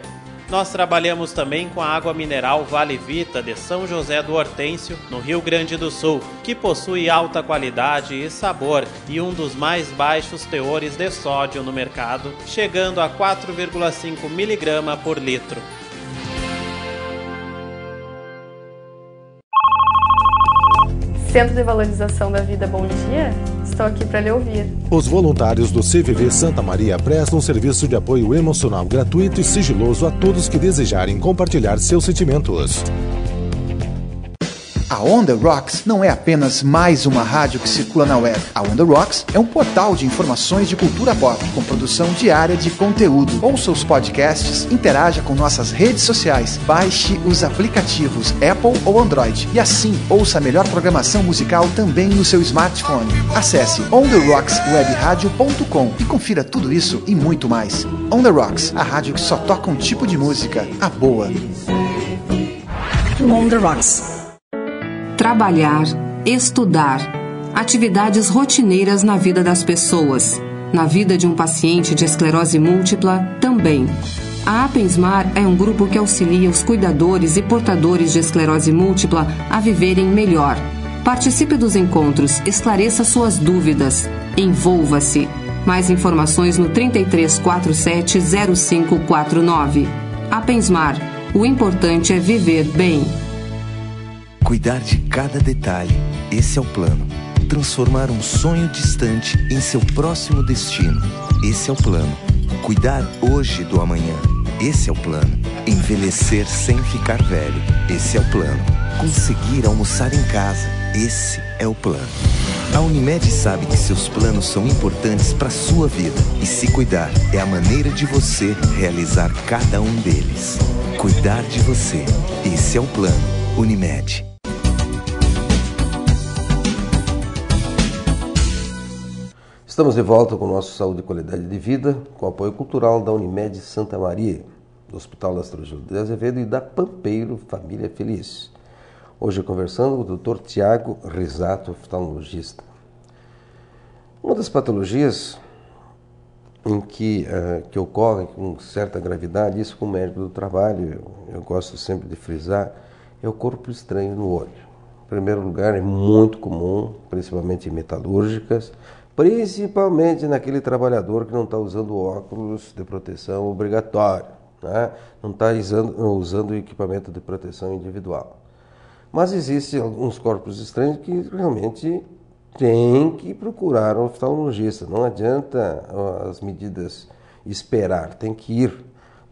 Nós trabalhamos também com a água mineral Vale Vita de São José do Hortêncio, no Rio Grande do Sul, que possui alta qualidade e sabor e um dos mais baixos teores de sódio no mercado, chegando a 4,5 mg por litro. Centro de Valorização da Vida Bom Dia? Estou aqui para lhe ouvir. Os voluntários do CVV Santa Maria prestam serviço de apoio emocional gratuito e sigiloso a todos que desejarem compartilhar seus sentimentos. A On The Rocks não é apenas mais uma rádio que circula na web. A On The Rocks é um portal de informações de cultura pop, com produção diária de conteúdo. Ouça os podcasts, interaja com nossas redes sociais, baixe os aplicativos Apple ou Android e assim ouça a melhor programação musical também no seu smartphone. Acesse ontherockswebradio.com e confira tudo isso e muito mais. On The Rocks, a rádio que só toca um tipo de música, a boa. On The Rocks. Trabalhar, estudar, atividades rotineiras na vida das pessoas. Na vida de um paciente de esclerose múltipla, também. A Apensmar é um grupo que auxilia os cuidadores e portadores de esclerose múltipla a viverem melhor. Participe dos encontros, esclareça suas dúvidas, envolva-se. Mais informações no 3347 0549. Apensmar, o importante é viver bem. Cuidar de cada detalhe, esse é o plano. Transformar um sonho distante em seu próximo destino, esse é o plano. Cuidar hoje do amanhã, esse é o plano. Envelhecer sem ficar velho, esse é o plano. Conseguir almoçar em casa, esse é o plano. A Unimed sabe que seus planos são importantes para a sua vida e se cuidar é a maneira de você realizar cada um deles. Cuidar de você, esse é o plano. Unimed. Estamos de volta com o nosso Saúde e Qualidade de Vida, com o apoio cultural da Unimed Santa Maria, do Hospital Astrogildo de Azevedo e da Pampeiro Família Feliz. Hoje conversando com o Dr. Tiago Risato, oftalmologista. Uma das patologias em que ocorre com certa gravidade, isso com o médico do trabalho, eu gosto sempre de frisar, é o corpo estranho no olho. Em primeiro lugar, é muito comum, principalmente em metalúrgicas, principalmente naquele trabalhador que não está usando óculos de proteção obrigatório, né? Não está usando o equipamento de proteção individual. Mas existem alguns corpos estranhos que realmente tem que procurar um oftalmologista, não adianta as medidas esperar, tem que ir.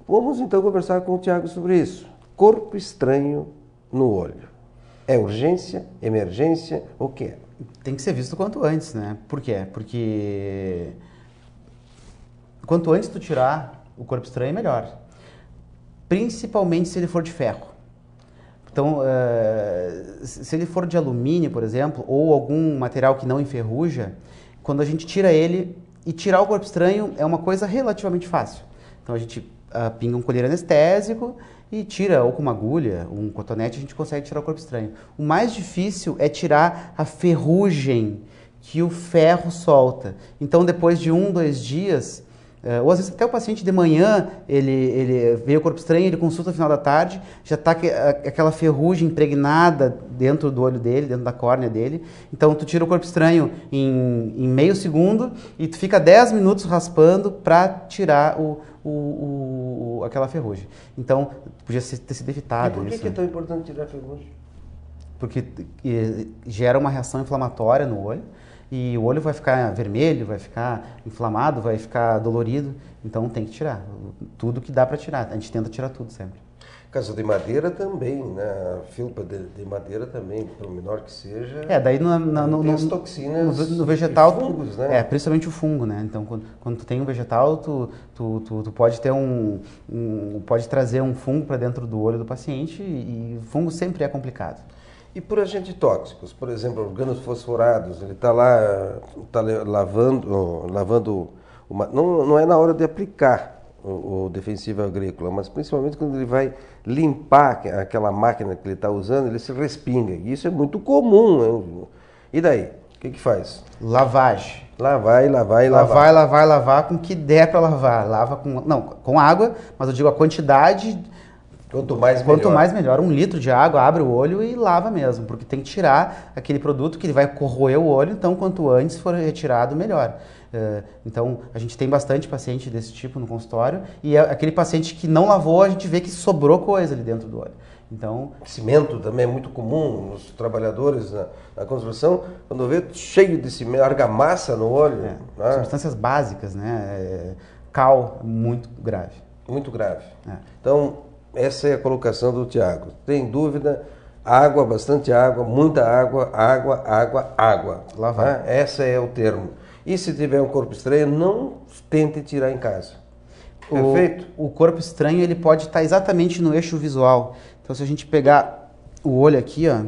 Vamos então conversar com o Tiago sobre isso. Corpo estranho no olho. É urgência, emergência, o que é? Tem que ser visto quanto antes, né? Por quê? Porque quanto antes tu tirar o corpo estranho, melhor. Principalmente se ele for de ferro. Então, se ele for de alumínio, por exemplo, ou algum material que não enferruja, quando a gente tira ele, e tirar o corpo estranho é uma coisa relativamente fácil. Então a gente pinga um colírio anestésico e tira, ou com uma agulha, um cotonete, a gente consegue tirar o corpo estranho. O mais difícil é tirar a ferrugem que o ferro solta. Então depois de 1, 2 dias, ou às vezes até o paciente de manhã, ele vê o corpo estranho, ele consulta no final da tarde, já está aquela ferrugem impregnada dentro do olho dele, dentro da córnea dele. Então tu tira o corpo estranho em meio segundo e tu fica 10 minutos raspando para tirar aquela ferrugem. Então podia ter sido evitado. E por que é tão importante tirar a ferrugem? Porque gera uma reação inflamatória no olho. E o olho vai ficar vermelho, vai ficar inflamado, vai ficar dolorido. Então tem que tirar. Tudo que dá para tirar. A gente tenta tirar tudo sempre. Caso de madeira também, né? A felpa de madeira também, por menor que seja. Daí tem as toxinas no vegetal, fungos, né? Principalmente o fungo, né? Então quando tu tem um vegetal, tu pode ter pode trazer um fungo para dentro do olho do paciente e o fungo sempre é complicado. E por agentes tóxicos, por exemplo, organofosforados, ele está lá lavando não é na hora de aplicar o defensivo agrícola, mas principalmente quando ele vai limpar aquela máquina que ele está usando, ele se respinga. E isso é muito comum. Né? E daí? O que faz? Lavagem. Lavar com o que der para lavar. Lava com água, mas eu digo a quantidade. Quanto mais melhor. 1 litro de água, abre o olho e lava mesmo, porque tem que tirar aquele produto que ele vai corroer o olho, então quanto antes for retirado, melhor. Então, a gente tem bastante paciente desse tipo no consultório e aquele paciente que não lavou, a gente vê que sobrou coisa ali dentro do olho. Então, cimento também é muito comum nos trabalhadores na construção, quando vê cheio de cimento, argamassa no olho. Substâncias básicas, né? Cal, muito grave. Muito grave. Então, essa é a colocação do Tiago. Tem dúvida? Água, bastante água, muita água, água. Lavar. Esse é o termo. E se tiver um corpo estranho, não tente tirar em casa. Perfeito? O corpo estranho ele pode estar exatamente no eixo visual. Então, se a gente pegar o olho aqui, ó,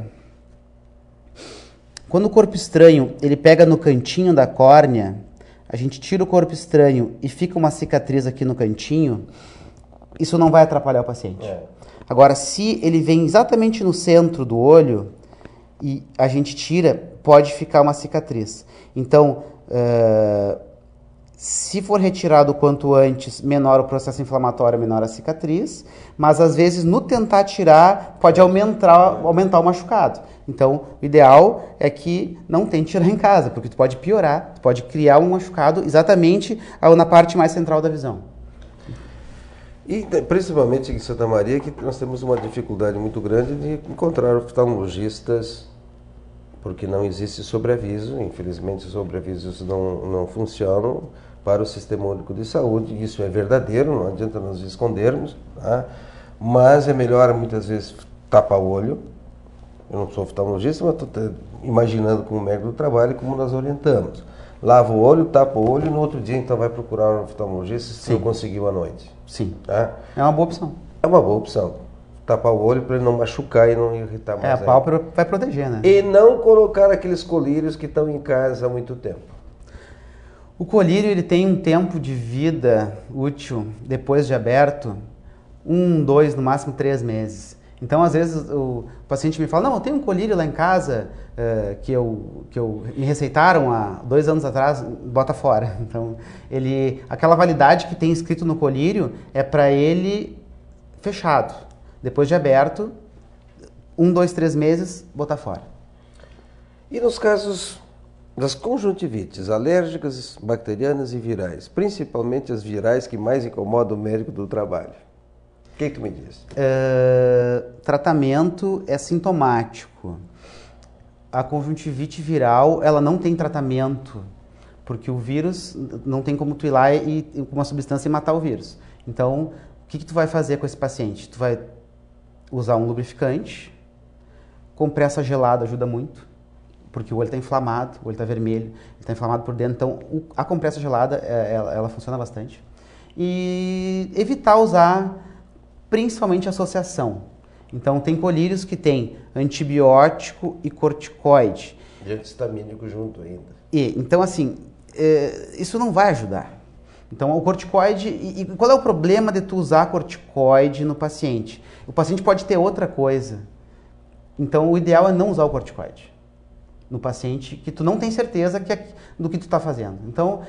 quando o corpo estranho ele pega no cantinho da córnea, a gente tira o corpo estranho e fica uma cicatriz aqui no cantinho, isso não vai atrapalhar o paciente. Agora, se ele vem exatamente no centro do olho e a gente tira, pode ficar uma cicatriz. Então, se for retirado o quanto antes, menor o processo inflamatório, menor a cicatriz, mas às vezes no tentar tirar pode aumentar o machucado. Então, o ideal é que não tente tirar em casa, porque tu pode piorar, tu pode criar um machucado exatamente na parte mais central da visão. E principalmente em Santa Maria, que nós temos uma dificuldade muito grande de encontrar oftalmologistas, porque não existe sobreaviso, infelizmente os sobreavisos não funcionam para o Sistema Único de Saúde, isso é verdadeiro, não adianta nos escondermos, tá? Mas é melhor muitas vezes tapar o olho. Eu não sou oftalmologista, mas estou imaginando como médico do trabalho como nós orientamos. Lava o olho, tapa o olho e no outro dia então vai procurar um oftalmologista se eu conseguiu à noite. Sim. Tá? É uma boa opção. É uma boa opção. Tapar o olho para ele não machucar e não irritar mais. A pálpebra vai proteger, né? E não colocar aqueles colírios que estão em casa há muito tempo. O colírio ele tem um tempo de vida útil depois de aberto, 1, 2, no máximo 3 meses. Então, às vezes, o paciente me fala, não, eu tenho um colírio lá em casa que me receitaram há 2 anos atrás, bota fora. Então, aquela validade que tem escrito no colírio é para ele fechado. Depois de aberto, 1, 2, 3 meses, botar fora. E nos casos das conjuntivites alérgicas, bacterianas e virais, principalmente as virais que mais incomodam o médico do trabalho? O que tu me diz? Tratamento é sintomático. A conjuntivite viral, ela não tem tratamento, porque o vírus não tem como tu ir lá e com uma substância e matar o vírus. Então, o que tu vai fazer com esse paciente? Tu vai usar um lubrificante, compressa gelada ajuda muito, porque o olho está inflamado, o olho está vermelho, ele está inflamado por dentro, então a compressa gelada, ela funciona bastante. E evitar usar principalmente associação. Então, tem colírios que tem antibiótico e corticoide. E antihistamínico junto ainda. Então, assim, isso não vai ajudar. Então, o corticoide... E qual é o problema de tu usar corticoide no paciente? O paciente pode ter outra coisa. Então, o ideal é não usar o corticoide no paciente que tu não tem certeza do que tu está fazendo. Então,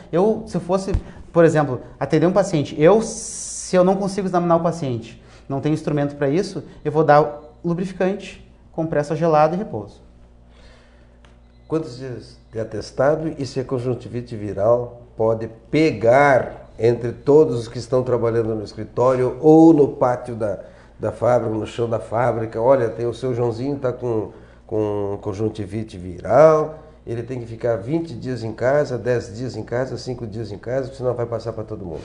se eu fosse, por exemplo, atender um paciente, se eu não consigo examinar o paciente, não tenho instrumento para isso, eu vou dar lubrificante, compressa gelada e repouso. Quantos dias de atestado e se a conjuntivite viral pode pegar entre todos os que estão trabalhando no escritório ou no pátio da fábrica, no chão da fábrica? Olha, tem o seu Joãozinho, está com conjuntivite viral, ele tem que ficar 20 dias em casa, 10 dias em casa, 5 dias em casa, senão vai passar para todo mundo.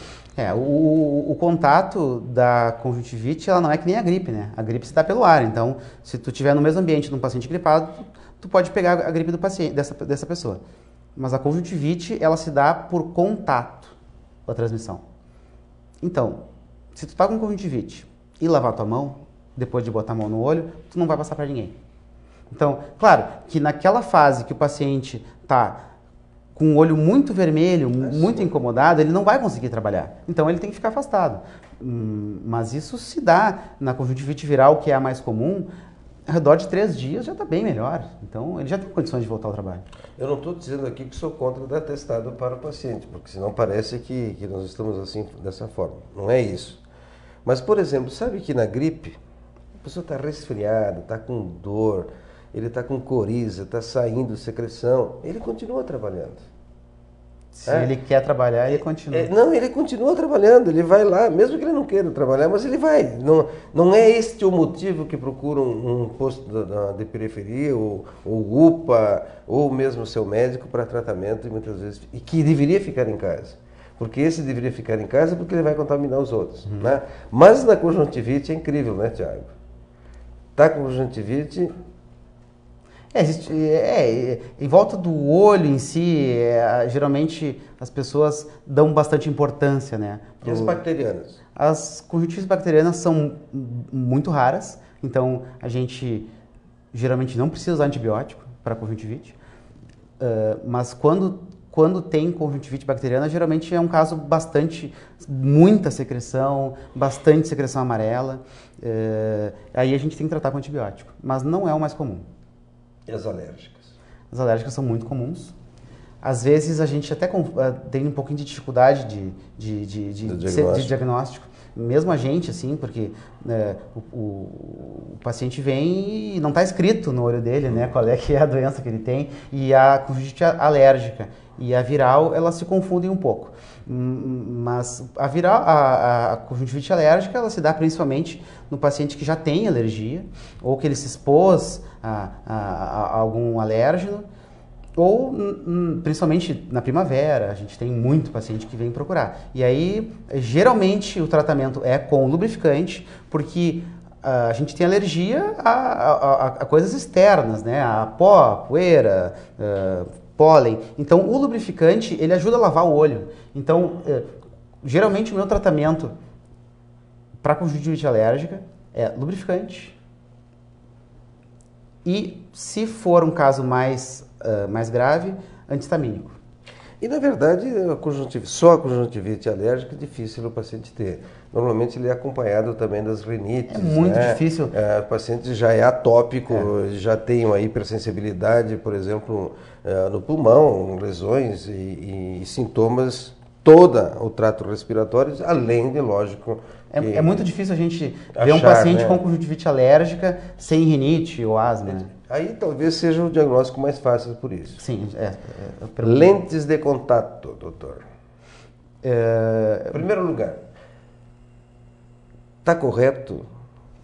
O contato da conjuntivite, ela não é que nem a gripe, né? A gripe se dá pelo ar, então se tu estiver no mesmo ambiente de um paciente gripado, tu pode pegar a gripe do paciente, dessa pessoa. Mas a conjuntivite, ela se dá por contato, a transmissão. Então, se tu tá com conjuntivite e lavar tua mão, depois de botar a mão no olho, tu não vai passar para ninguém. Então, claro, que naquela fase que o paciente tá com o olho muito vermelho, muito incomodado, ele não vai conseguir trabalhar. Então, ele tem que ficar afastado. Mas isso se dá na conjuntivite viral, que é a mais comum, ao redor de 3 dias já está bem melhor. Então, ele já tem condições de voltar ao trabalho. Eu não estou dizendo aqui que sou contra dar atestado para o paciente, porque senão parece que nós estamos assim, dessa forma. Não é isso. Mas, por exemplo, sabe que na gripe, a pessoa está resfriada, está com dor, ele está com coriza, está saindo secreção, ele continua trabalhando. Se ele quer trabalhar, ele continua. Não, ele continua trabalhando, ele vai lá, mesmo que ele não queira trabalhar, mas ele vai. Não é este o motivo que procura um posto de periferia, ou UPA, ou mesmo o seu médico para tratamento, e muitas vezes, e que deveria ficar em casa. Porque esse deveria ficar em casa porque ele vai contaminar os outros. Né? Mas na conjuntivite é incrível, né, Tiago? Está com conjuntivite... em volta do olho em si, geralmente as pessoas dão bastante importância, né? E as bacterianas? As conjuntivites bacterianas são muito raras, então a gente geralmente não precisa usar antibiótico para conjuntivite, mas quando tem conjuntivite bacteriana, geralmente é um caso muita secreção, bastante secreção amarela, aí a gente tem que tratar com antibiótico, mas não é o mais comum. E as alérgicas? As alérgicas são muito comuns. Às vezes a gente até tem um pouquinho de dificuldade de diagnóstico. Mesmo a gente, assim, porque o paciente vem e não está escrito no olho dele, né, qual é que é a doença que ele tem, e a conjuntivite alérgica e a viral, elas se confundem um pouco. Mas a conjuntivite alérgica, ela se dá principalmente no paciente que já tem alergia, ou que ele se expôs a algum alérgeno, ou principalmente na primavera, a gente tem muito paciente que vem procurar. E aí, geralmente, o tratamento é com lubrificante, porque a gente tem alergia a coisas externas, né? A pó, poeira, pólen. Então, o lubrificante, ele ajuda a lavar o olho. Então, geralmente, o meu tratamento para conjuntivite alérgica é lubrificante. E, se for um caso mais grave, antihistamínico. E, na verdade, só a conjuntivite alérgica é difícil o paciente ter. Normalmente ele é acompanhado também das rinites. É muito difícil. O paciente já é atópico, já tem uma hipersensibilidade, por exemplo, no pulmão, lesões e sintomas, todo o trato respiratório, além de, lógico... É muito difícil a gente ver um paciente com conjuntivite alérgica sem rinite ou asma. Né? Aí talvez seja o diagnóstico mais fácil por isso. Sim. Lentes de contato, doutor. Em primeiro lugar, está correto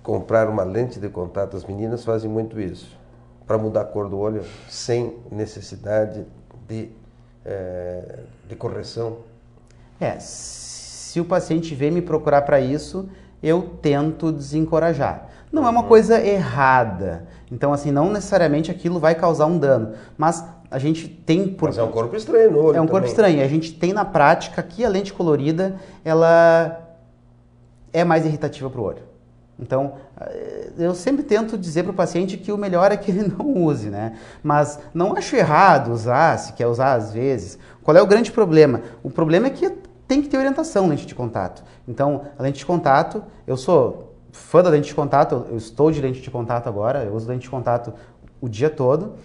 comprar uma lente de contato? As meninas fazem muito isso, para mudar a cor do olho sem necessidade de correção. Se o paciente vem me procurar para isso, eu tento desencorajar. Não é uma coisa errada. Então, assim, não necessariamente aquilo vai causar um dano. Mas a gente tem... Mas é um corpo estranho no olho. É um corpo estranho. A gente tem na prática que a lente colorida, ela é mais irritativa para o olho. Então, eu sempre tento dizer para o paciente que o melhor é que ele não use, né? Mas não acho errado usar, se quer usar às vezes. Qual é o grande problema? O problema é que tem que ter orientação lente de contato. Então, a lente de contato, eu sou fã da lente de contato, eu estou de lente de contato agora, eu uso lente de contato o dia todo,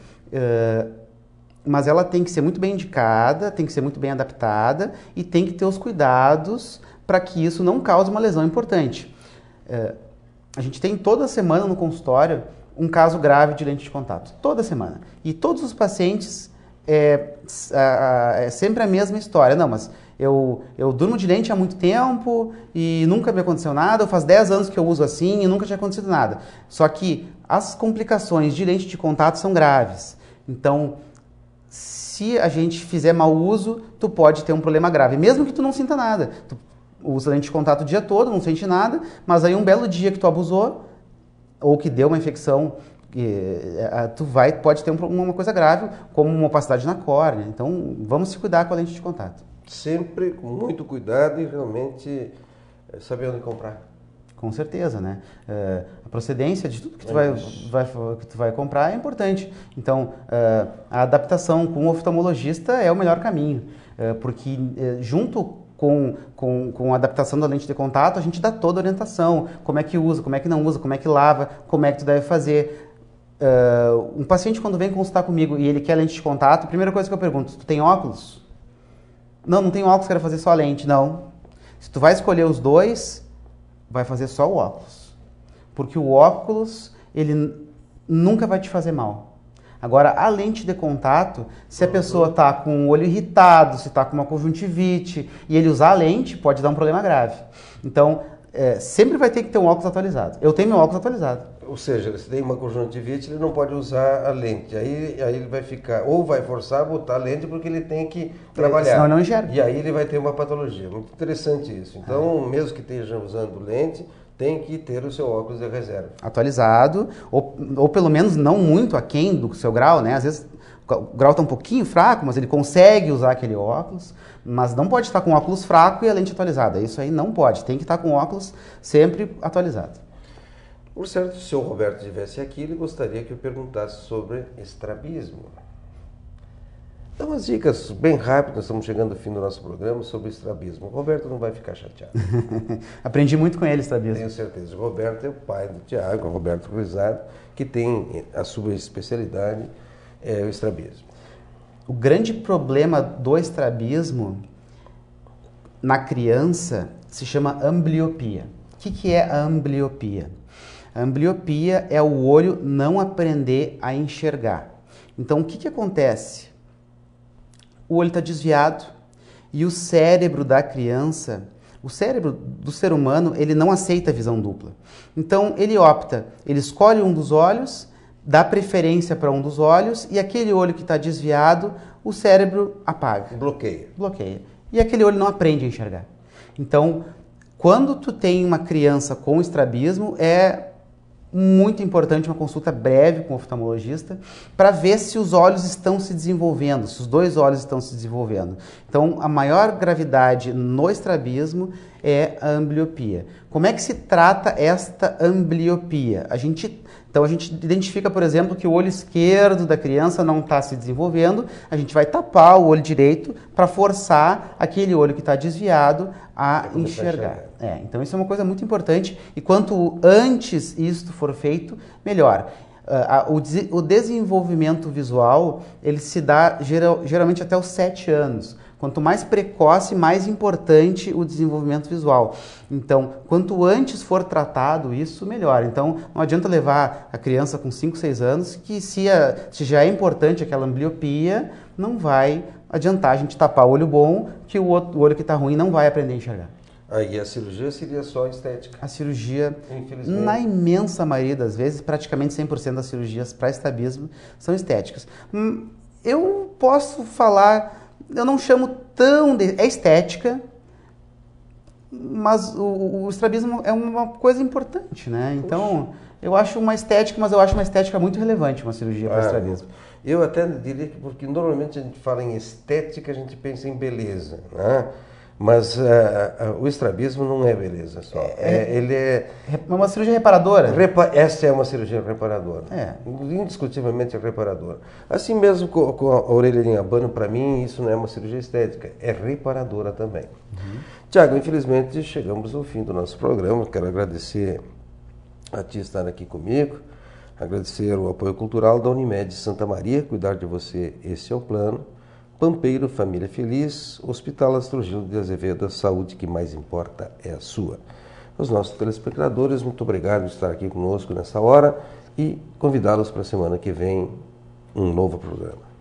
mas ela tem que ser muito bem indicada, tem que ser muito bem adaptada e tem que ter os cuidados para que isso não cause uma lesão importante. A gente tem toda semana no consultório um caso grave de lente de contato, toda semana. E todos os pacientes, é sempre a mesma história. Não, mas eu durmo de lente há muito tempo e nunca me aconteceu nada, faz 10 anos que eu uso assim e nunca tinha acontecido nada. Só que as complicações de lente de contato são graves. Então, se a gente fizer mau uso, tu pode ter um problema grave, mesmo que tu não sinta nada. Tu usa lente de contato o dia todo, não sente nada, mas aí um belo dia que tu abusou, ou que deu uma infecção, pode ter uma coisa grave, como uma opacidade na córnea. Então, vamos se cuidar com a lente de contato. Sempre com muito cuidado e realmente saber onde comprar. Com certeza, né? A procedência de tudo que tu vai comprar é importante. Então, a adaptação com o oftalmologista é o melhor caminho, porque junto com a adaptação da lente de contato, a gente dá toda a orientação, como é que usa, como é que não usa, como é que lava, como é que tu deve fazer. Um paciente quando vem consultar comigo e ele quer lente de contato, a primeira coisa que eu pergunto, tu tem óculos? Não tenho óculos, quero fazer só a lente. Não. Se tu vai escolher os dois, vai fazer só o óculos. Porque o óculos, ele nunca vai te fazer mal. Agora, a lente de contato, se a pessoa está com o olho irritado, se está com uma conjuntivite, e ele usar a lente, pode dar um problema grave. Então, sempre vai ter que ter um óculos atualizado. Eu tenho meu óculos atualizado. Ou seja, se tem uma conjuntivite, ele não pode usar a lente. Aí ele vai ficar, ou vai forçar a botar a lente porque ele tem que trabalhar. Senão não enxerga. E aí ele vai ter uma patologia. Muito interessante isso. Então, mesmo que esteja usando lente, tem que ter o seu óculos de reserva. Atualizado, ou pelo menos não muito aquém do seu grau, né? Às vezes o grau está um pouquinho fraco, mas ele consegue usar aquele óculos, mas não pode estar com o óculos fraco e a lente atualizada. Isso aí não pode, tem que estar com o óculos sempre atualizado. Por certo, se o Roberto estivesse aqui, ele gostaria que eu perguntasse sobre estrabismo. Dá umas dicas bem rápidas, estamos chegando ao fim do nosso programa, sobre estrabismo. O Roberto não vai ficar chateado. Aprendi muito com ele estrabismo. Tenho certeza. O Roberto é o pai do Tiago, o Roberto Cruzado, que tem a sua especialidade, o estrabismo. O grande problema do estrabismo na criança se chama ambliopia. O que é a ambliopia? A ambliopia é o olho não aprender a enxergar. Então, o que acontece? O olho está desviado e o cérebro da criança, o cérebro do ser humano, ele não aceita a visão dupla. Então, ele escolhe um dos olhos, dá preferência para um dos olhos e aquele olho que está desviado, o cérebro apaga. Bloqueia. E aquele olho não aprende a enxergar. Então, quando tu tem uma criança com estrabismo, é muito importante uma consulta breve com o oftalmologista para ver se os olhos estão se desenvolvendo, se os dois olhos estão se desenvolvendo. Então, a maior gravidade no estrabismo é a ambliopia. Como é que se trata esta ambliopia? Então, a gente identifica, por exemplo, que o olho esquerdo da criança não está se desenvolvendo, a gente vai tapar o olho direito para forçar aquele olho que está desviado a enxergar. Então, isso é uma coisa muito importante e quanto antes isso for feito, melhor. O desenvolvimento visual, ele se dá geralmente até os 7 anos. Quanto mais precoce, mais importante o desenvolvimento visual. Então, quanto antes for tratado isso, melhor. Então, não adianta levar a criança com 5, 6 anos, que se já é importante aquela ambliopia, não vai adiantar a gente tapar o olho bom, que o olho que está ruim não vai aprender a enxergar. Aí a cirurgia seria só estética? A cirurgia, na imensa maioria das vezes, praticamente 100% das cirurgias para estrabismo são estéticas. Eu posso falar... Eu não chamo é estética, mas o estrabismo é uma coisa importante, né? Então, eu acho uma estética, mas eu acho uma estética muito relevante, uma cirurgia para estrabismo. Eu até diria que, porque normalmente a gente fala em estética, a gente pensa em beleza, né? Mas o estrabismo não é beleza só. Ele é uma cirurgia reparadora. Essa é uma cirurgia reparadora. Indiscutivelmente reparadora. Assim mesmo com a orelha de abano, para mim, isso não é uma cirurgia estética, é reparadora também. Tiago, infelizmente chegamos ao fim do nosso programa. Quero agradecer a ti estar aqui comigo, agradecer o apoio cultural da Unimed Santa Maria, cuidar de você, esse é o plano. Pampeiro, família feliz, Hospital Astrogildo de Azevedo, a saúde que mais importa é a sua. Aos nossos telespectadores, muito obrigado por estar aqui conosco nessa hora e convidá-los para a semana que vem um novo programa.